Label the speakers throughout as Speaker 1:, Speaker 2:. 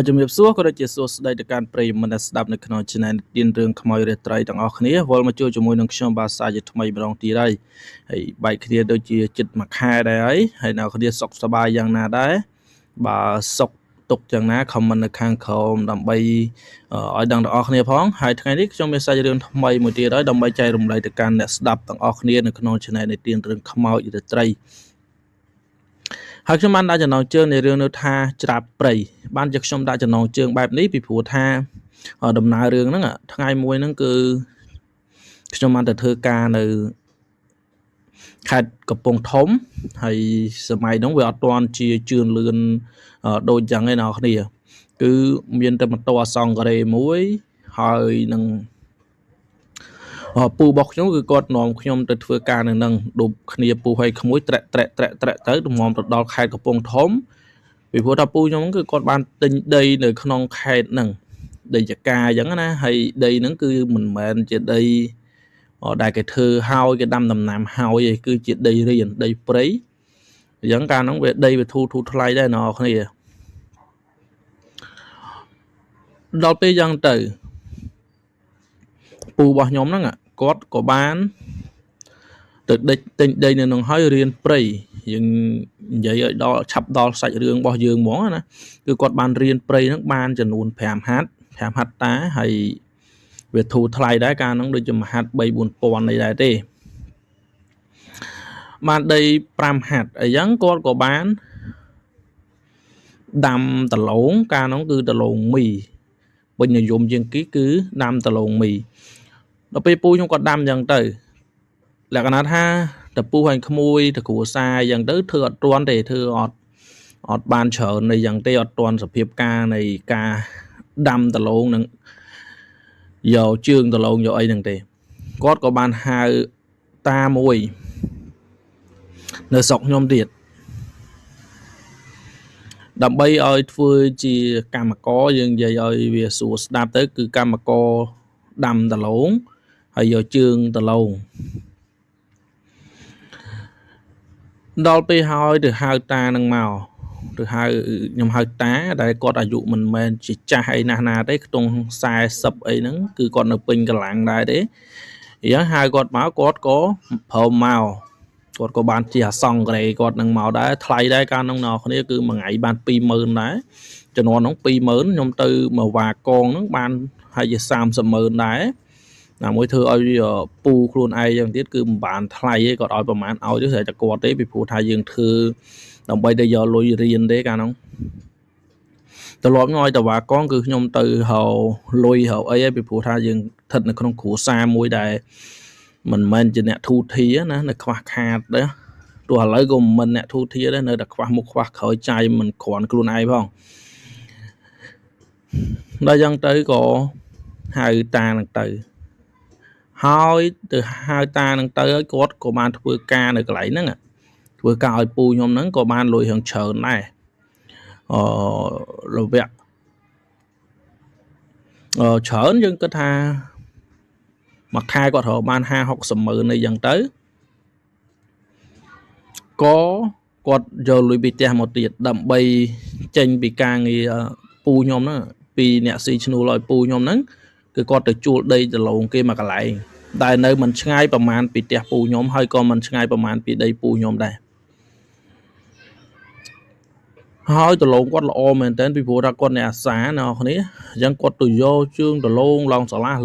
Speaker 1: ជំរាបសួរក៏ដូចជាសួស្តីទៅកាន់ប្រិយមិត្តដែលស្ដាប់នៅក្នុង Channel ទៀនរឿងខ្មោចរាត្រីទាំងអស់គ្នាវល់មកជួបជាមួយនឹងខ្ញុំបាទសាជាថ្មីម្ដងទៀតហើយបែកគ្នាដូចជាចិត្តមួយខែដែរហើយនៅគ្នាសុខសប្បាយយ៉ាងណាដែរបើសុខទុកយ៉ាងណា comment នៅខាងក្រោមដើម្បីឲ្យដឹងទាំងអស់គ្នាផងហើយថ្ងៃនេះខ្ញុំមានសាច់រឿងថ្មីមួយទៀតហើយដើម្បីចែករំលែកទៅកាន់អ្នកស្ដាប់ទាំងអស់គ្នានៅក្នុង Channel នៃទៀនរឿងខ្មោចរាត្រីហើយខ្ញុំបានដាក់ចំណងជើងនៃរឿងនោះថាច្រាបព្រៃបានជាខ្ញុំដាក់ចំណងជើងបែបនេះពីព្រោះថាដំណើររឿងហ្នឹងថ្ងៃមួយហ្នឹងគឺខ្ញុំបានទៅធ្វើការនៅខេត្តកំពង់ធំហើយសម័យហ្នឹងវាអត់ទាន់ជាជឿនលឿនដូចយ៉ាងឯណាគ្នាគឺមានតែម៉ូតូអសង្ការេមួយហើយនឹងពូរបស់ខ្ញុំគឺគាត់នាំខ្ញុំទៅធ្វើការនៅនឹងដប់គ្នាពូហើយក្មួយត្រែកទៅនាំទៅដល់ខេត្តកំពង់ធំពីព្រោះថាពូខ្ញុំគឺគាត់បានទិញដីនៅក្នុងខេត្តហ្នឹងដីចកាអញ្ចឹងណាហើយដីហ្នឹងគឺមិនមែនជាដីដែលគេធ្វើហើយគេដាំដំណាំហើយឯងគឺជាដីរៀនដីព្រៃអញ្ចឹងកាលហ្នឹងវាដីវាធូរថ្លៃដែរអ្នកគ្នាដល់ពេលអញ្ចឹងទៅពូរបស់ខ្ញុំហ្នឹងគាត់ក៏បានទៅទិញដីនៅនឹងហើយរៀនព្រៃយើងនិយាយឲ្យដល់ឆាប់ដល់សាច់រឿងរបស់យើងហ្មងណាគឺគាត់បានរៀនព្រៃហ្នឹងបានចំនួន5ហត្ថតាហើយវាធូរថ្លៃដែរកាលហ្នឹងដូចជា1ហត្ថ 3-4 ពាន់អីដែរទេបានដី5ហត្ថអីចឹងគាត់ក៏បានដាំដលងកាលហ្នឹងគឺដលងមីពេញនិយមជាងគេគឺដាំដលងមីដល់ពេលពូខ្ញុំគាត់ដាំអញ្ចឹងទៅលក្ខណៈថាតពូហើយក្មួយតគ្រួសារអញ្ចឹងទៅធ្វើអត់ទាន់ទេធ្វើអត់បានច្រើនអីយ៉ាងទេអត់ទាន់សភាពការនៃការដាំដលងនឹងយកជើងដលងយកអីហ្នឹងទេគាត់ក៏បានហៅតាមួយនៅស្រុកខ្ញុំទៀតដើម្បីឲ្យធ្វើជាកម្មករយើងនិយាយឲ្យវាស្រួលស្ដាប់ទៅគឺកម្មករដាំដលងហើយយកជើងដលងដល់ពេលហើយទៅហៅតានឹងមកទៅហៅខ្ញុំហៅតាដែលគាត់អាយុមិនមែនជាចាស់អីណាទេខ្ទង់40អីហ្នឹងគឺគាត់នៅពេញកម្លាំងដែរទេអញ្ចឹងហៅគាត់មកគាត់ក៏ព្រមមកគាត់ក៏បានជាអសង្ការេគាត់នឹងមកដែរថ្លៃដែរកាលនោះអ្នកគ្នាគឺមួយថ្ងៃបាន 20000 ដែរចំនួនហ្នឹង 20000 ខ្ញុំទៅមកវ៉ាកងហ្នឹងបានហើយជា 300,000 ដែរណាមួយធ្វើឲ្យពូខ្លួនឯងយ៉ាងទៀតគឺមិនបានថ្លៃទេគាត់ឲ្យប្រហែលឲ្យទៅស្រាប់តែគាត់ទេពីព្រោះថាយើងធ្វើដើម្បីទៅយកលុយរៀនទេកាលហ្នឹងត្រឡប់មកឲ្យតវ៉ាកងគឺខ្ញុំទៅហៅលុយហៅអីពីព្រោះថាយើងស្ថិតនៅក្នុងគ្រួសារមួយដែលមិនមែនជាអ្នកធូធាណានៅខ្វះខាតដែរទោះឥឡូវក៏មិនអ្នកធូធាដែរនៅតែខ្វះមុខខ្វះក្រោយចាយមិនគ្រាន់ខ្លួនឯងផងដល់យ៉ាងទៅក៏ហៅតានឹងទៅហើយទៅហៅតានឹងទៅឲ្យគាត់ក៏បានធ្វើការនៅកន្លែងហ្នឹងធ្វើការឲ្យពូខ្ញុំហ្នឹងក៏បានលុយរឿងច្រើនដែររវៈច្រើនយើងគិតថាមួយខែគាត់រកបាន 50-60 ម៉ឺនអីចឹងទៅក៏គាត់យកលុយពីផ្ទះមកទៀតដើម្បីចេញពីការងារពូខ្ញុំហ្នឹងពីអ្នកស៊ីឈ្នួលឲ្យពូខ្ញុំហ្នឹងគឺគាត់ទៅជួលដីដលងគេមកកន្លែងដែលនៅមិនឆ្ងាយប្រហែលពីផ្ទះពូខ្ញុំហើយក៏មិនឆ្ងាយប្រហែលពីដីពូខ្ញុំដែរហើយដលងគាត់ល្អមែនតើពីព្រោះថាគាត់អ្នកអាសាណាអ្នកគ្នាអញ្ចឹងគាត់ទៅយកជើងដលងឡងឆ្លាស់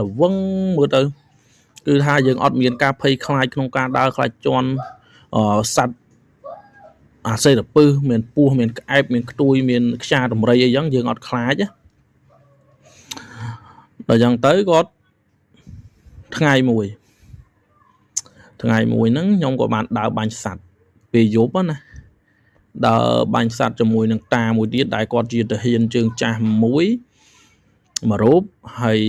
Speaker 1: លវឹងមើលទៅគឺថាយើងអត់មានការភ័យខ្លាចក្នុងការដើរខ្លាចជន់សត្វអាសេរពឹសមានពស់មានក្អែបមានខ្ទួយមានខ្យាដំរីអីចឹងយើងអត់ខ្លាចដល់ចឹងទៅគាត់ថ្ងៃមួយហ្នឹងខ្ញុំក៏បានដើរបាញ់សត្វពេលយប់ណាដើរបាញ់សត្វជាមួយនឹងតាមួយទៀតដែលគាត់ជាទាហានជើងចាស់មួយរូបហើយ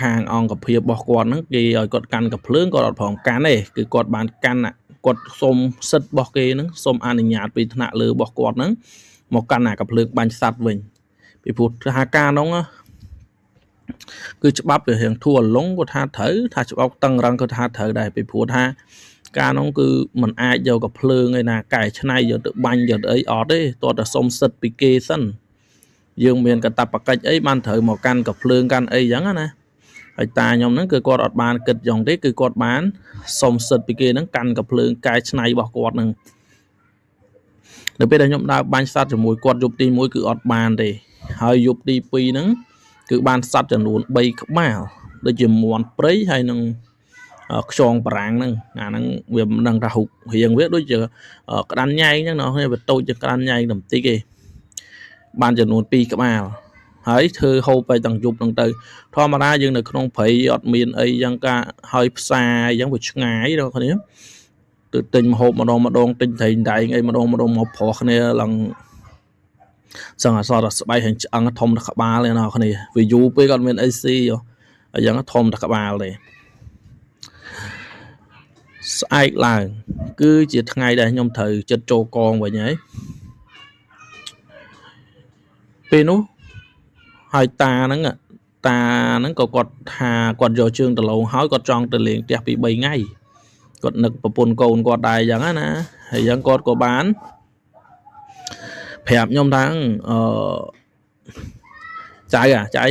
Speaker 1: ខាងអង្គភាពរបស់គាត់ហ្នឹងគេឲ្យគាត់កាន់កាភ្លើងគាត់អត់ព្រមកាន់ទេគឺគាត់បានកាន់គាត់សុំសិទ្ធិរបស់គេហ្នឹងសុំអនុញ្ញាតពីថ្នាក់លើរបស់គាត់ហ្នឹងមកកាន់អាកាភ្លើងបាញ់សត្វវិញពីព្រោះថាការហ្នឹងគឺច្បាប់វារៀងធូរអលងគាត់ថាត្រូវថាច្បាប់តឹងរឹងគាត់ថាត្រូវដែរពីព្រោះថាការនោះគឺมันអាចយកកាភ្លើងឯណាកែច្នៃយកទៅបាញ់យកទៅអីអត់ទេតោះតែសុំសិទ្ធិពីគេសិន dương miền cả tập cách ấy ban thời một căn cặp lương căn ấy giống nèហើយតាខ្ញុំហ្នឹងគឺគាត់អត់បានគិតយ៉ាងទេគឺគាត់បានសុំសិទ្ធពីគេហ្នឹងកាន់កាភ្លើងកែច្នៃរបស់គាត់ហ្នឹងដល់ពេលដែលខ្ញុំដើរបាញ់សัตว์ជាមួយគាត់យប់ទី1គឺអត់បានទេហើយយប់ទី2ហ្នឹងគឺបានសัตว์ចំនួន3ក្បាលដូចជាមាន់ព្រៃហើយនឹងខ្យងបារាំងហ្នឹងអាហ្នឹងវាមិនដឹងថារូបរាងវាដូចជាក្តាន់ញែងហ្នឹងណោះវាតូចជាងក្តាន់ញែងបន្តិចទេបានចំនួន2ក្បាលហើយធ្វើហូបទៅទាំងយប់ហ្នឹងទៅធម្មតាយើងនៅក្នុងព្រៃអត់មានអីយ៉ាងការហើយផ្សារអញ្ចឹងវាឆ្ងាយដល់គ្នាទៅទិញហូបម្ដងទិញត្រីដែងអីម្ដងមកប្រោះគ្នាឡើងសឹងអសរស្បែកហើយឆ្អឹងធំដល់ក្បាលឯណោះគ្នាវាយូរពេកអត់មានអីស៊ីអញ្ចឹងធំដល់ក្បាលទេស្អែកឡើងគឺជាថ្ងៃដែលខ្ញុំត្រូវចិត្តចូលកងវិញហើយពេលនោះហើយតាហ្នឹងក៏គាត់ថាគាត់យកជើងដលងហើយគាត់ចង់ទៅលេងផ្ទះពី3ថ្ងៃគាត់នឹកប្រពន្ធកូនគាត់ដែរអញ្ចឹងណាហើយអញ្ចឹងគាត់ក៏បានប្រាប់ខ្ញុំថាចៅ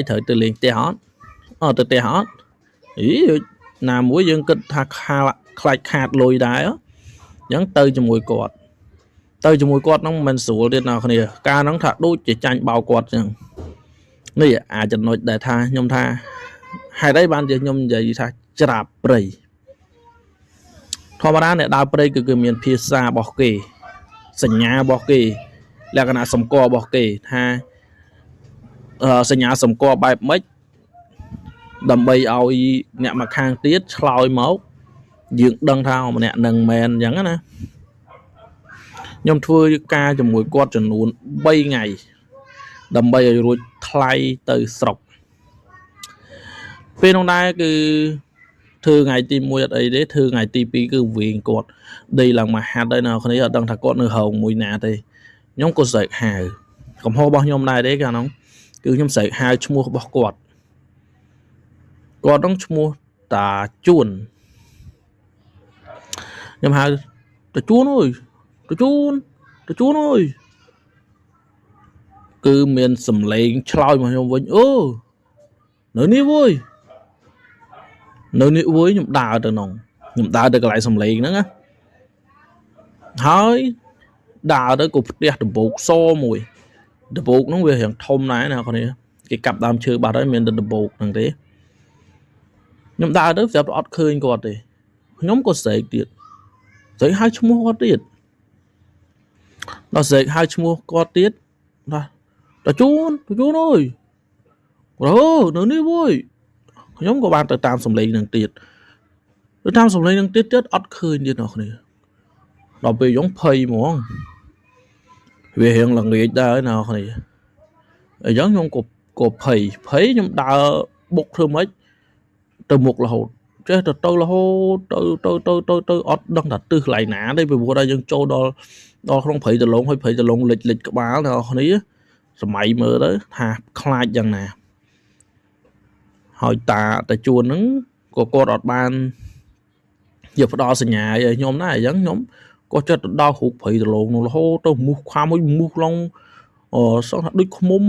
Speaker 1: ត្រូវទៅលេងផ្ទះអត់ទៅផ្ទះអត់អីណាមួយយើងគិតថាខ្លាចខាតលុយដែរអញ្ចឹងទៅជាមួយគាត់ហ្នឹងមិនស្រួលទៀតណាគ្នាការហ្នឹងថាដូចជាចាញ់បោកគាត់អញ្ចឹងនេះអាចចំណុចដែលថាខ្ញុំថាហេតុអីបានជាខ្ញុំនិយាយថាច្រាបព្រៃធម្មតាអ្នកដើរព្រៃគឺមានភាសារបស់គេសញ្ញារបស់គេលក្ខណៈសម្គាល់របស់គេថាសញ្ញាសម្គាល់បែបម៉េចដើម្បីឲ្យអ្នកមកខាងទៀតឆ្លើយមកយើងដឹងថាម្នាក់នឹងមែនអញ្ចឹងណាខ្ញុំធ្វើការជាមួយគាត់ចំនួន3ថ្ងៃដើម្បីឲ្យរួចថ្លៃទៅស្រុកពេលនោះដែរគឺធ្វើថ្ងៃទី1អត់អីទេធ្វើថ្ងៃទី2គឺវិញគាត់ដីឡើងមកហាត់ហើយនៅគ្នាអត់ដឹងថាគាត់នៅហោងមួយណាទេខ្ញុំក៏ស្រែកហៅកំហុសរបស់ខ្ញុំដែរទេកាលនោះគឺខ្ញុំស្រែកហៅឈ្មោះរបស់គាត់ហ្នឹងឈ្មោះតាជួនខ្ញុំហៅតាជួនអើយតាជួនអើយគឺមានសំឡេងឆ្លើយមកខ្ញុំវិញអូនៅនេះវយខ្ញុំដើរទៅកន្លែងសំឡេងហ្នឹងណាហើយដើរទៅក៏ផ្ទះដំបូកសមួយដំបូកហ្នឹងវារៀងធំដែរណាបងប្អូនគេកាប់ដើមឈើបាត់ហើយមានតែដំបូកហ្នឹងទេខ្ញុំដើរទៅស្រាប់អត់ឃើញគាត់ទេខ្ញុំក៏ស្រែកទៀតស្រែកហៅឈ្មោះគាត់ទៀតដល់ស្រែកហៅឈ្មោះគាត់ទៀតតាជួនអើយនៅនេះវយខ្ញុំក៏បានទៅតាមសំឡេងនឹងទៀតអត់ឃើញទៀតអ្នកគ្នាដល់ពេលខ្ញុំភ័យហ្មងវារៀងល្ងាចដែរអ្នកគ្នាអញ្ចឹងខ្ញុំក៏ភ័យខ្ញុំដើរបុកធ្វើម៉េចទៅមុខរហូតចេះទៅរហូតទៅអត់ដឹងថាទិសកន្លែងណាទេពីព្រោះតែយើងចូលដល់ក្នុងព្រៃដលងហើយព្រៃដលងលិចក្បាលអ្នកគ្នាសម័យមើលទៅថាខ្លាចយ៉ាងណាហើយតាជួនហ្នឹងក៏គាត់អត់បានយកផ្ដល់សញ្ញាឲ្យខ្ញុំដែរអញ្ចឹងខ្ញុំក៏ចិត្តទៅដល់រូបព្រៃដលងនោះរហូតទៅមូសខ្វាំមូសឡងសោះថាដូចខ្មុំ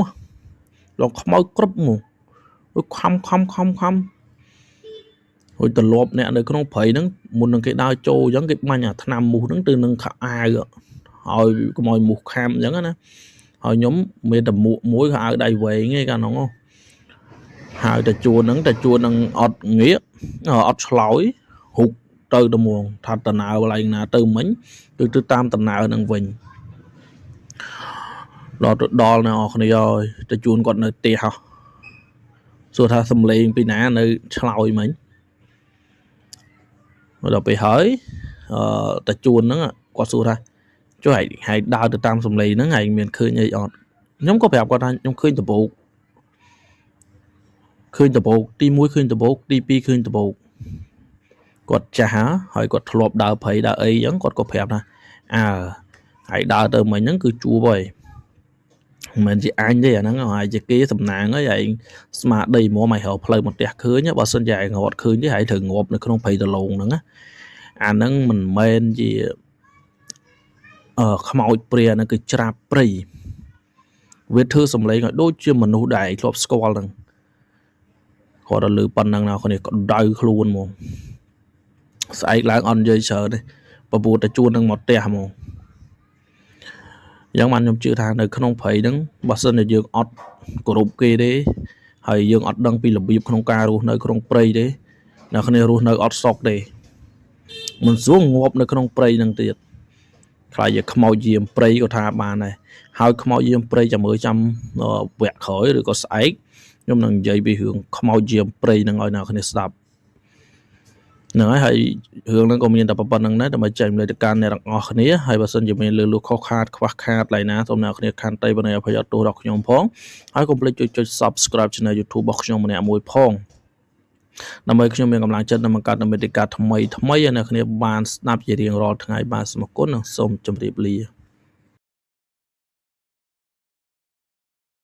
Speaker 1: ឡងខ្មៅក្រឹបមកខំហើយទលាប់អ្នកនៅក្នុងព្រៃហ្នឹងមុននឹងគេដើរចូលអញ្ចឹងគេបាញ់អាថ្នាំមូសហ្នឹងទៅនឹងខោអាវហើយកុំឲ្យមូសខាំអញ្ចឹងណាហើយខ្ញុំមានតែមួកមួយខោអាវដៃវែងឯកាលហ្នឹងហើយតាជួនហ្នឹងអត់ងាកអត់ឆ្លោយហុកទៅត្មងថាតណើកន្លែងណាទៅមិញគឺទៅតាមដំណើរហ្នឹងវិញដល់អ្នកនរគ្នាហើយតាជួនគាត់នៅផ្ទះហ៎សួរថាសំឡេងពីណានៅឆ្លោយមិញដល់ពេលហើយតាជួនហ្នឹងគាត់សួរថាចុះហើយដើរទៅតាមសំឡេងហ្នឹងហើយមានឃើញអីអត់ខ្ញុំក៏ប្រាប់គាត់ថាខ្ញុំឃើញដបូកទី1ឃើញដបូកទី2ឃើញដបូកគាត់ចាស់ហើយគាត់ធ្លាប់ដើរព្រៃដើរអីអញ្ចឹងគាត់ក៏ប្រាប់ថាហើយដើរទៅមិញហ្នឹងគឺជួបហើយមិនមែនជាអញទេអាហ្នឹងហើយជាគេសំណាងហើយឯងស្មារតីហ្មងឲ្យរកផ្លូវមកផ្ទះឃើញបើសិនជាឯងរត់ឃើញទេហើយត្រូវងាប់នៅក្នុងព្រៃដលងហ្នឹងអាហ្នឹងមិនមែនជាខ្មោចព្រាហ្នឹងគឺច្រាបព្រៃ វាធ្វើសំឡេងឲ្យដូចជាមនុស្សដែលធ្លាប់ស្គាល់ហ្នឹងគាត់ទៅលើប៉ុណ្ណឹងណាគ្នាក៏ដៅខ្លួនហ្មងស្អែកឡើងអត់និយាយច្រើនទេប្រពូតតែជួននឹងមកផ្ទះហ្មងយ៉ាងបានខ្ញុំជឿថានៅក្នុងព្រៃហ្នឹងបើសិនជាយើងអត់គោរពគេទេហើយយើងអត់ដឹងពីរបៀបក្នុងការរស់នៅក្នុងព្រៃទេអ្នកគ្នារស់នៅអត់សុខទេមិនស្រួលងាប់នៅក្នុងព្រៃហ្នឹងទៀតខ្លាចជាខ្មោចយាមព្រៃក៏ថាបានដែរហើយខ្មោចយាមព្រៃចាំមើលចាំវគ្គក្រោយឬក៏ស្អែកខ្ញុំនឹងនិយាយពីរឿងខ្មោចយាមព្រៃហ្នឹងឲ្យអ្នកគ្នាស្ដាប់ហ្នឹងហើយរឿងហ្នឹងក៏មានតែប៉ុណ្្នឹងដែរដើម្បីចែករំលែកទៅកាន់អ្នកទាំងអស់គ្នាហើយបើសិនជាមានលើលួខុសខាតខ្វះខាតឡើយណាសូមអ្នកគ្នាខន្តីបណ្ណៃអភ័យទោសដល់ខ្ញុំផងហើយកុំភ្លេចចុច Subscribe Channel YouTube របស់ខ្ញុំម្នាក់មួយផងដើម្បីខ្ញុំមានកម្លាំងចិត្តនឹងបង្កើតនូវមាតិកាថ្មីៗឲ្យអ្នកគ្នាបានស្ដាប់ជារៀងរាល់ថ្ងៃបាទសូមអរគុណនិងសូមជម្រាបលា